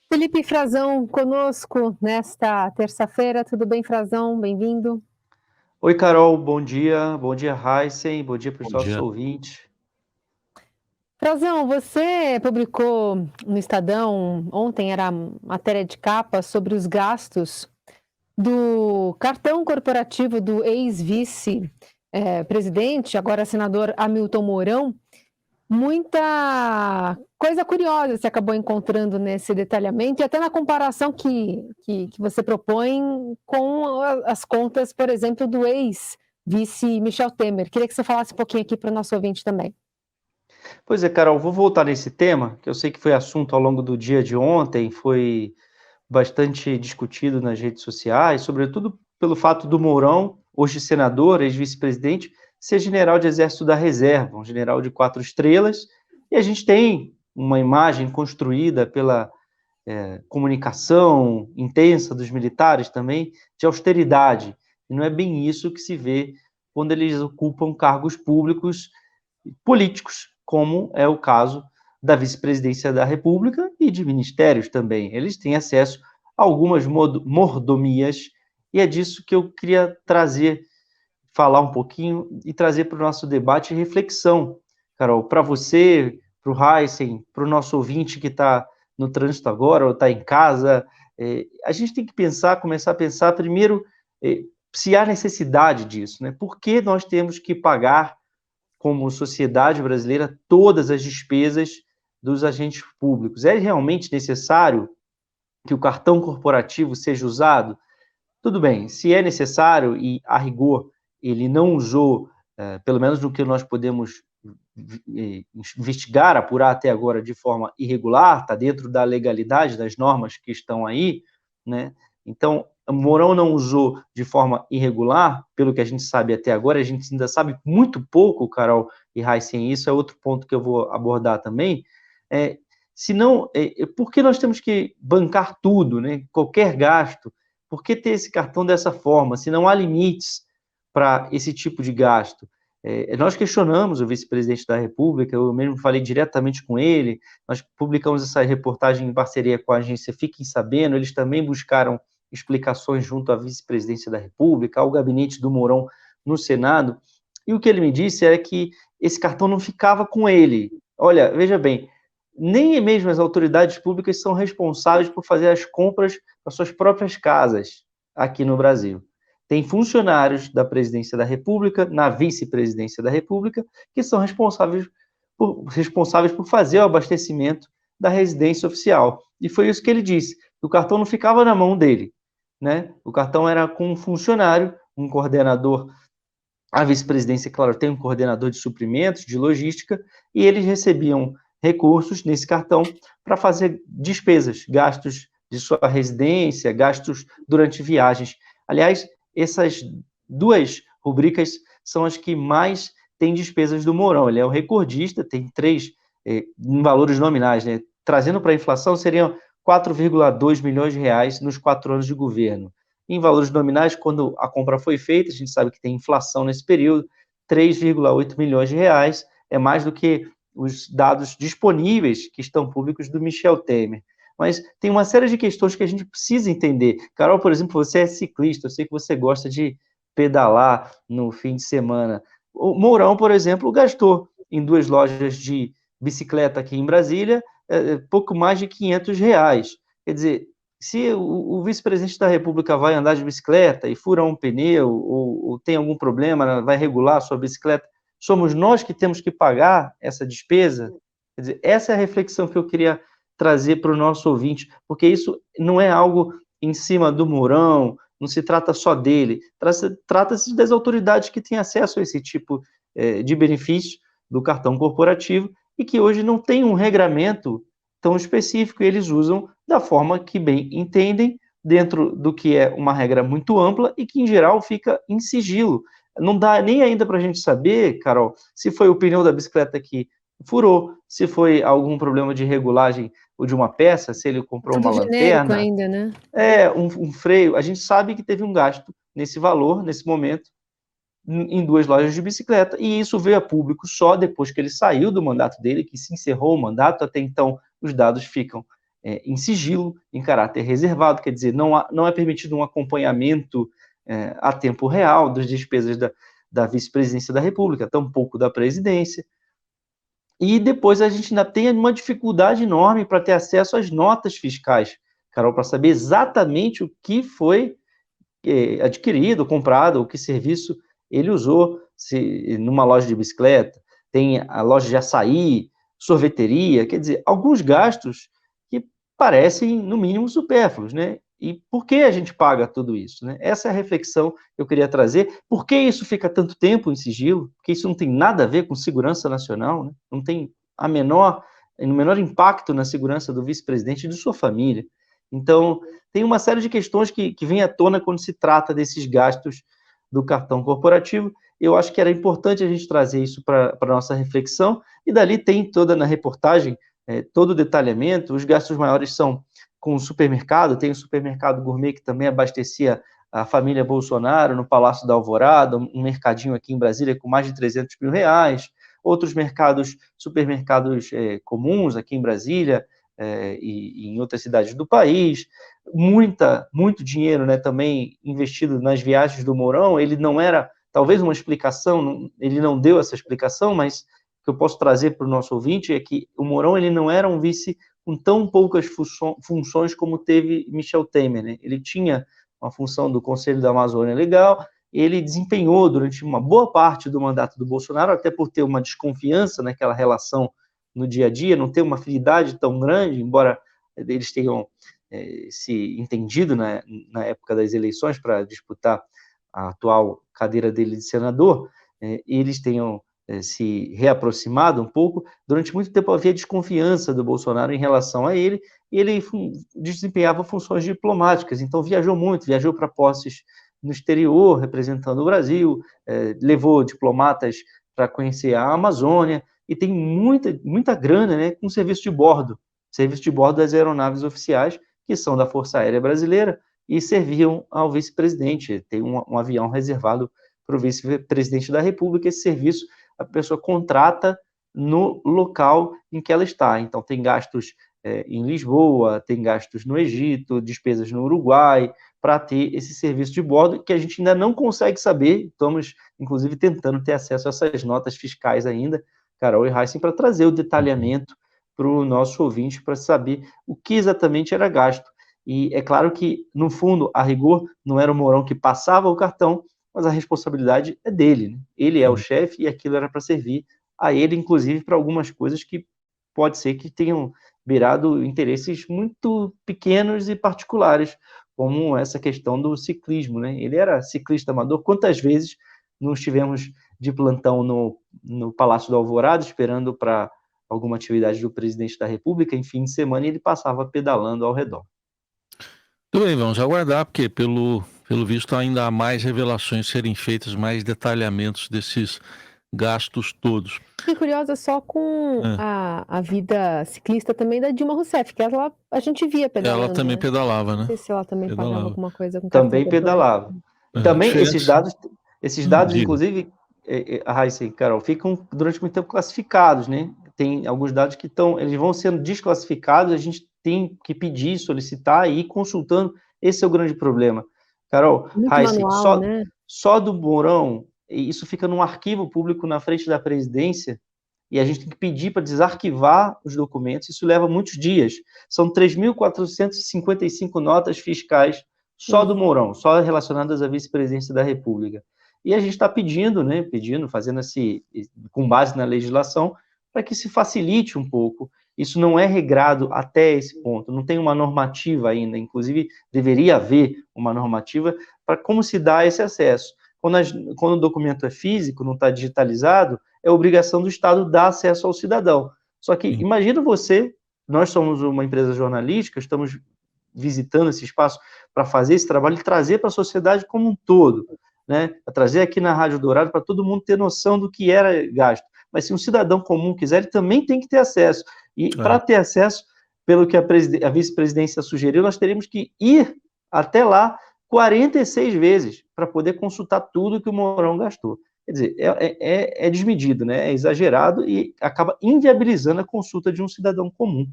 Felipe Frazão conosco nesta terça-feira. Tudo bem, Frazão? Bem-vindo. Oi, Carol, bom dia. Bom dia, Heisen. Bom dia para os Bom nossos dia. ouvintes. Frazão, você publicou no Estadão, ontem era a matéria de capa, sobre os gastos do cartão corporativo do ex-vice-presidente, agora senador Hamilton Mourão. Muita coisa curiosa você acabou encontrando nesse detalhamento e até na comparação que você propõe com as contas, por exemplo, do ex-vice Michel Temer. Queria que você falasse um pouquinho aqui para o nosso ouvinte também. Pois é, Carol, vou voltar nesse tema, que eu sei que foi assunto ao longo do dia de ontem, foi bastante discutido nas redes sociais, sobretudo pelo fato do Mourão, hoje senador, ex-vice-presidente, ser general de exército da reserva, um general de 4 estrelas, e a gente tem uma imagem construída pela comunicação intensa dos militares também, de austeridade, e não é bem isso que se vê quando eles ocupam cargos públicos políticos, como é o caso da vice-presidência da República e de ministérios também. Eles têm acesso a algumas mordomias, e é disso que eu queria trazer, falar um pouquinho e trazer para o nosso debate e reflexão, Carol, para você, para o Heisen, para o nosso ouvinte que está no trânsito agora ou está em casa, a gente tem que pensar, começar a pensar primeiro se há necessidade disso, né? Por que nós temos que pagar como sociedade brasileira, todas as despesas dos agentes públicos? É realmente necessário que o cartão corporativo seja usado? Tudo bem, se é necessário e, a rigor, ele não usou, pelo menos no que nós podemos investigar, apurar até agora de forma irregular, está dentro da legalidade das normas que estão aí, né? Então, Mourão não usou de forma irregular, pelo que a gente sabe até agora, a gente ainda sabe muito pouco, Carol e Heisen, isso é outro ponto que eu vou abordar também, se não, por que nós temos que bancar tudo, né? Qualquer gasto? Por que ter esse cartão dessa forma, se não há limites para esse tipo de gasto? Nós questionamos o vice-presidente da República, eu mesmo falei diretamente com ele, nós publicamos essa reportagem em parceria com a agência Fiquem Sabendo, eles também buscaram explicações junto à vice-presidência da República, ao gabinete do Mourão no Senado, e o que ele me disse é que esse cartão não ficava com ele. Olha, veja bem, nem mesmo as autoridades públicas são responsáveis por fazer as compras para suas próprias casas aqui no Brasil. Tem funcionários da presidência da República, na vice-presidência da República, que são responsáveis por fazer o abastecimento da residência oficial. E foi isso que ele disse, o cartão não ficava na mão dele, né? O cartão era com um funcionário, um coordenador. A vice-presidência, claro, tem um coordenador de suprimentos, de logística, e eles recebiam recursos nesse cartão para fazer despesas, gastos de sua residência, gastos durante viagens. Aliás, essas duas rubricas são as que mais têm despesas do Mourão. Ele é o recordista, tem três em valores nominais, né? Trazendo para a inflação, seriam 4,2 milhões de reais nos 4 anos de governo. Em valores nominais, quando a compra foi feita, a gente sabe que tem inflação nesse período, 3,8 milhões de reais, é mais do que os dados disponíveis que estão públicos do Michel Temer. Mas tem uma série de questões que a gente precisa entender. Carol, por exemplo, você é ciclista, eu sei que você gosta de pedalar no fim de semana. O Mourão, por exemplo, gastou em 2 lojas de bicicleta aqui em Brasília pouco mais de 500 reais. Quer dizer, se o vice-presidente da República vai andar de bicicleta e fura um pneu ou tem algum problema, vai regular a sua bicicleta, somos nós que temos que pagar essa despesa? Quer dizer, essa é a reflexão que eu queria trazer para o nosso ouvinte, porque isso não é algo em cima do Mourão, não se trata só dele, trata-se das autoridades que têm acesso a esse tipo de benefício do cartão corporativo e que hoje não tem um regramento tão específico, e eles usam da forma que bem entendem, dentro do que é uma regra muito ampla e que, em geral, fica em sigilo. Não dá nem ainda para a gente saber, Carol, se foi o pneu da bicicleta que furou, se foi algum problema de regulagem ou de uma peça, se ele comprou uma Tudo genérico lanterna, ainda, né? um freio. A gente sabe que teve um gasto nesse valor, nesse momento, em 2 lojas de bicicleta, e isso veio a público só depois que ele saiu do mandato dele, que se encerrou o mandato. Até então os dados ficam em sigilo, em caráter reservado, quer dizer, não é permitido um acompanhamento a tempo real das despesas da vice-presidência da República, tampouco da presidência. E depois a gente ainda tem uma dificuldade enorme para ter acesso às notas fiscais, Carol, para saber exatamente o que foi adquirido, comprado, o que serviço ele usou, se numa loja de bicicleta, tem a loja de açaí, sorveteria, quer dizer, alguns gastos que parecem, no mínimo, supérfluos, né? E por que a gente paga tudo isso, né? Essa é a reflexão que eu queria trazer. Por que isso fica tanto tempo em sigilo? Porque isso não tem nada a ver com segurança nacional, né? Não tem o menor impacto na segurança do vice-presidente e de sua família. Então, tem uma série de questões que vem à tona quando se trata desses gastos do cartão corporativo. Eu acho que era importante a gente trazer isso para a nossa reflexão, e dali tem toda na reportagem, todo o detalhamento. Os gastos maiores são com o supermercado, tem o supermercado gourmet que também abastecia a família Bolsonaro no Palácio da Alvorada, um mercadinho aqui em Brasília com mais de 300 mil reais, outros supermercados comuns aqui em Brasília, e em outras cidades do país, muito dinheiro, né, também investido nas viagens do Mourão. Ele não era, talvez uma explicação, ele não deu essa explicação, mas o que eu posso trazer para o nosso ouvinte é que o Mourão ele não era um vice com tão poucas funções como teve Michel Temer, né? Ele tinha uma função do Conselho da Amazônia Legal, ele desempenhou durante uma boa parte do mandato do Bolsonaro, até por ter uma desconfiança naquela relação no dia a dia, não ter uma afinidade tão grande, embora eles tenham se entendido na época das eleições para disputar a atual cadeira dele de senador, eles tenham se reaproximado um pouco. Durante muito tempo havia desconfiança do Bolsonaro em relação a ele, e ele desempenhava funções diplomáticas, então viajou para posses no exterior, representando o Brasil, levou diplomatas para conhecer a Amazônia, e tem muita grana, né, com serviço de bordo das aeronaves oficiais, que são da Força Aérea Brasileira, e serviam ao vice-presidente. Tem um avião reservado para o vice-presidente da República. Esse serviço a pessoa contrata no local em que ela está. Então, tem gastos em Lisboa, tem gastos no Egito, despesas no Uruguai, para ter esse serviço de bordo, que a gente ainda não consegue saber. Estamos, inclusive, tentando ter acesso a essas notas fiscais ainda, Carol e Heisen, para trazer o detalhamento para o nosso ouvinte, para saber o que exatamente era gasto. E é claro que, no fundo, a rigor, não era o Mourão que passava o cartão, mas a responsabilidade é dele, né? Ele é o chefe e aquilo era para servir a ele, inclusive, para algumas coisas que pode ser que tenham beirado interesses muito pequenos e particulares, como essa questão do ciclismo, né? Ele era ciclista amador. Quantas vezes não estivemos de plantão no Palácio do Alvorada, esperando para alguma atividade do presidente da República, em fim de semana, e ele passava pedalando ao redor. Tudo bem, vamos aguardar, porque pelo visto ainda há mais revelações serem feitas, mais detalhamentos desses gastos todos. Fiquei curiosa só com a vida ciclista também da Dilma Rousseff, que a gente via pedalando. Ela também pedalava, né? Não sei se ela também pagava alguma coisa com também pedalava. Também esses dados, inclusive, Raíssa e Carol, ficam durante muito tempo classificados, né? Tem alguns dados que eles vão sendo desclassificados, a gente tem que pedir, solicitar e ir consultando. Esse é o grande problema. Carol, Raíssa, só do Mourão, isso fica num arquivo público na frente da presidência, e a gente tem que pedir para desarquivar os documentos. Isso leva muitos dias. São 3.455 notas fiscais só do Mourão, só relacionadas à vice-presidência da República. E a gente está pedindo, fazendo com base na legislação, para que se facilite um pouco. Isso não é regrado até esse ponto, não tem uma normativa ainda, inclusive deveria haver uma normativa para como se dá esse acesso. Quando o documento é físico, não está digitalizado, é obrigação do Estado dar acesso ao cidadão. Só que imagina nós somos uma empresa jornalística, estamos visitando esse espaço para fazer esse trabalho e trazer para a sociedade como um todo, né? Trazer aqui na Rádio Dourado para todo mundo ter noção do que era gasto. Mas se um cidadão comum quiser, ele também tem que ter acesso. E para ter acesso, pelo que a vice-presidência sugeriu, nós teríamos que ir até lá 46 vezes para poder consultar tudo que o Mourão gastou. Quer dizer, é desmedido, né? É exagerado e acaba inviabilizando a consulta de um cidadão comum.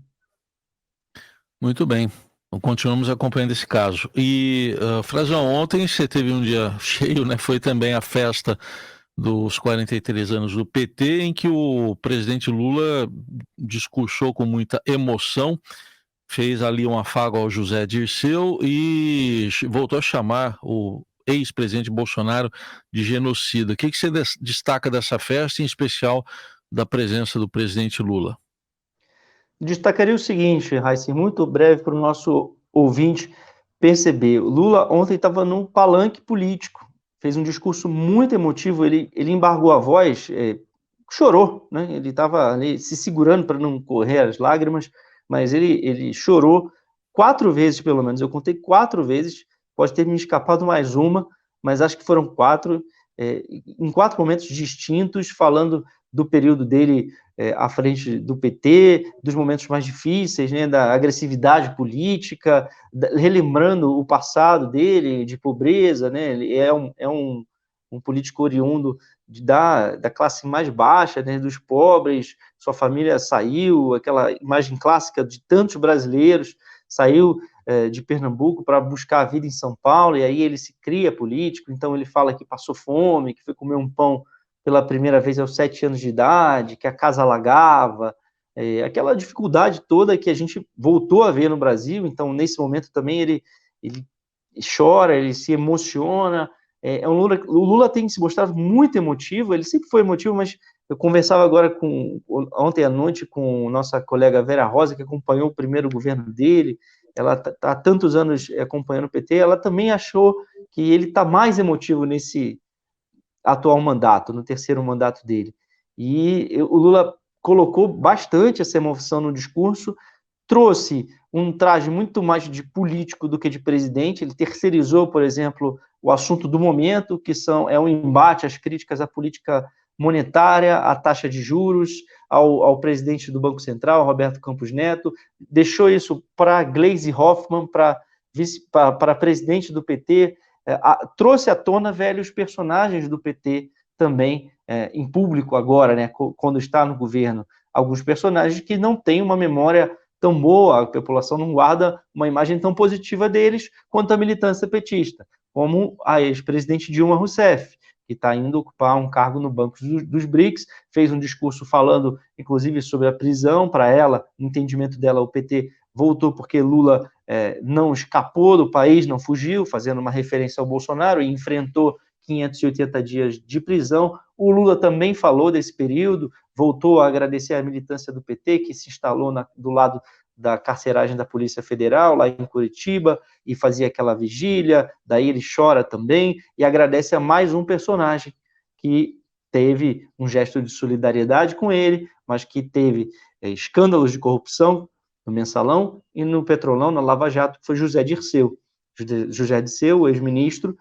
Muito bem. Então, continuamos acompanhando esse caso. E, Frazão, ontem você teve um dia cheio, né? Foi também a festa dos 43 anos do PT, em que o presidente Lula discursou com muita emoção, fez ali um afago ao José Dirceu e voltou a chamar o ex-presidente Bolsonaro de genocida. O que você destaca dessa festa, em especial da presença do presidente Lula? Destacaria o seguinte, Raíssa, muito breve para o nosso ouvinte perceber. O Lula ontem estava num palanque político, fez um discurso muito emotivo, ele embargou a voz, chorou, né? Ele estava ali se segurando para não correr as lágrimas, mas ele chorou 4 vezes, pelo menos. Eu contei 4 vezes, pode ter me escapado mais uma, mas acho que foram 4, em 4 momentos distintos, falando do período dele à frente do PT, dos momentos mais difíceis, né, da agressividade política, relembrando o passado dele, de pobreza, né? Ele é um político oriundo da classe mais baixa, né, dos pobres, sua família saiu, aquela imagem clássica de tantos brasileiros, saiu de Pernambuco para buscar a vida em São Paulo, e aí ele se cria político, então ele fala que passou fome, que foi comer um pão pela primeira vez aos 7 anos de idade, que a casa alagava, aquela dificuldade toda que a gente voltou a ver no Brasil. Então, nesse momento também ele chora, ele se emociona. O Lula tem se mostrado muito emotivo, ele sempre foi emotivo, mas eu conversava agora ontem à noite com nossa colega Vera Rosa, que acompanhou o primeiro governo dele, ela está há tantos anos acompanhando o PT, ela também achou que ele está mais emotivo nesse atual mandato, no terceiro mandato dele. E o Lula colocou bastante essa emoção no discurso, trouxe um traje muito mais de político do que de presidente. Ele terceirizou, por exemplo, o assunto do momento, que é um embate às críticas à política monetária, à taxa de juros, ao presidente do Banco Central, Roberto Campos Neto, deixou isso para Gleisi Hoffmann, para presidente do PT, trouxe à tona velhos personagens do PT também em público agora, né, quando está no governo, alguns personagens que não têm uma memória tão boa, a população não guarda uma imagem tão positiva deles quanto a militância petista, como a ex-presidente Dilma Rousseff, que está indo ocupar um cargo no Banco dos BRICS, fez um discurso falando, inclusive, sobre a prisão. Para ela, no entendimento dela, o PT voltou porque Lula não escapou do país, não fugiu, fazendo uma referência ao Bolsonaro, e enfrentou 580 dias de prisão. O Lula também falou desse período, voltou a agradecer a militância do PT, que se instalou do lado da carceragem da Polícia Federal, lá em Curitiba, e fazia aquela vigília. Daí ele chora também, e agradece a mais um personagem que teve um gesto de solidariedade com ele, mas que teve escândalos de corrupção no Mensalão e no Petrolão, na Lava Jato, que foi José Dirceu. José Dirceu, ex-ministro,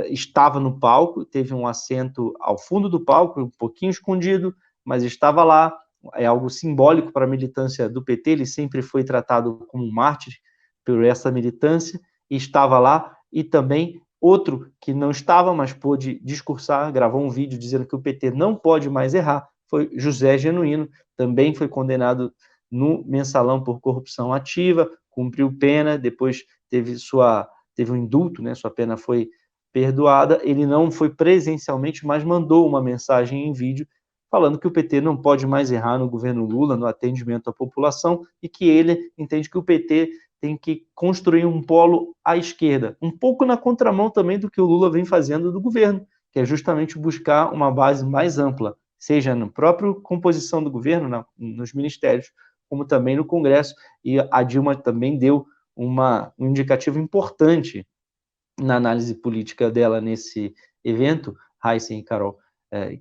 estava no palco, teve um assento ao fundo do palco, um pouquinho escondido, mas estava lá. É algo simbólico para a militância do PT, ele sempre foi tratado como um mártir por essa militância, e estava lá. E também outro que não estava, mas pôde discursar, gravou um vídeo dizendo que o PT não pode mais errar, foi José Genuíno, também foi condenado no Mensalão por corrupção ativa, cumpriu pena, depois teve um indulto, né, sua pena foi perdoada. Ele não foi presencialmente, mas mandou uma mensagem em vídeo falando que o PT não pode mais errar no governo Lula, no atendimento à população, e que ele entende que o PT tem que construir um polo à esquerda, um pouco na contramão também do que o Lula vem fazendo do governo, que é justamente buscar uma base mais ampla, seja na própria composição do governo, nos ministérios, como também no Congresso. E a Dilma também deu um indicativo importante na análise política dela nesse evento, Heisen e Carol,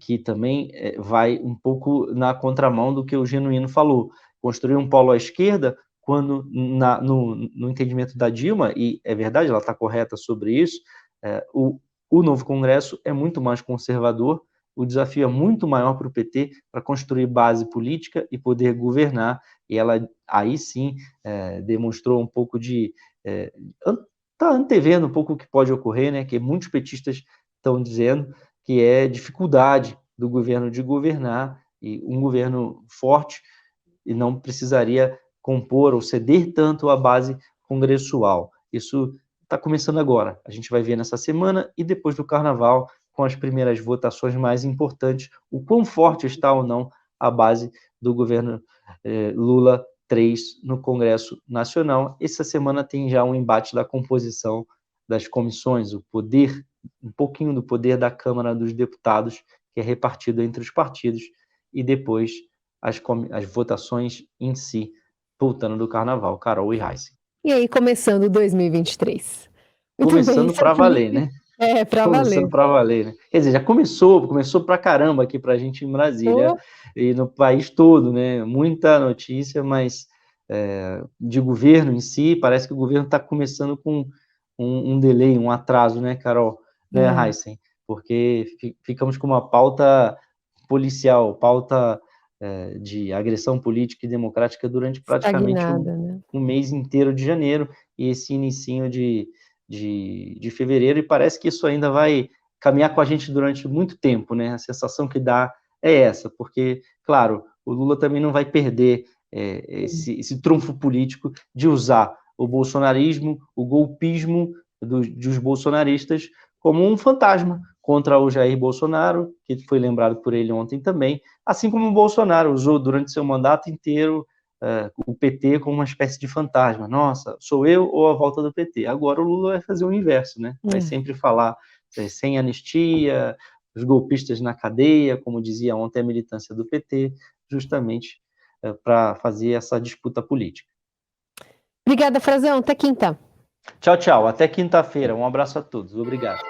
que também vai um pouco na contramão do que o Genuíno falou. Construir um polo à esquerda, quando no entendimento da Dilma, e é verdade, ela está correta sobre isso, o novo Congresso é muito mais conservador, o desafio é muito maior para o PT para construir base política e poder governar, e ela aí sim demonstrou um pouco de... está antevendo um pouco o que pode ocorrer, né, que muitos petistas estão dizendo que é dificuldade do governo de governar, e um governo forte e não precisaria compor ou ceder tanto à base congressual. Isso está começando agora. A gente vai ver nessa semana e depois do Carnaval, com as primeiras votações mais importantes, o quão forte está ou não a base do governo Lula 3 no Congresso Nacional. Essa semana tem já um embate da composição das comissões, o poder, um pouquinho do poder da Câmara dos Deputados, que é repartido entre os partidos, e depois as votações em si, voltando do Carnaval. Carol e Raíssa. E aí, começando 2023. Começando para valer, né? Para valer. Começando para valer, né? Quer dizer, já começou para caramba aqui para a gente em Brasília e no país todo, né? Muita notícia, mas de governo em si, parece que o governo está começando com um delay, um atraso, né, Carol? Né, Heisen? Porque ficamos com uma pauta policial, pauta de agressão política e democrática durante praticamente um mês inteiro de janeiro e esse inicinho de fevereiro, e parece que isso ainda vai caminhar com a gente durante muito tempo, né? A sensação que dá é essa, porque, claro, o Lula também não vai perder esse trunfo político de usar o bolsonarismo, o golpismo dos bolsonaristas como um fantasma contra o Jair Bolsonaro, que foi lembrado por ele ontem também, assim como o Bolsonaro usou durante seu mandato inteiro o PT como uma espécie de fantasma. Nossa, sou eu ou a volta do PT? Agora o Lula vai fazer o inverso, né? Vai sempre falar sem anistia, os golpistas na cadeia, como dizia ontem a militância do PT, justamente para fazer essa disputa política. Obrigada, Frazão. Até quinta. Tchau, tchau. Até quinta-feira. Um abraço a todos. Obrigado.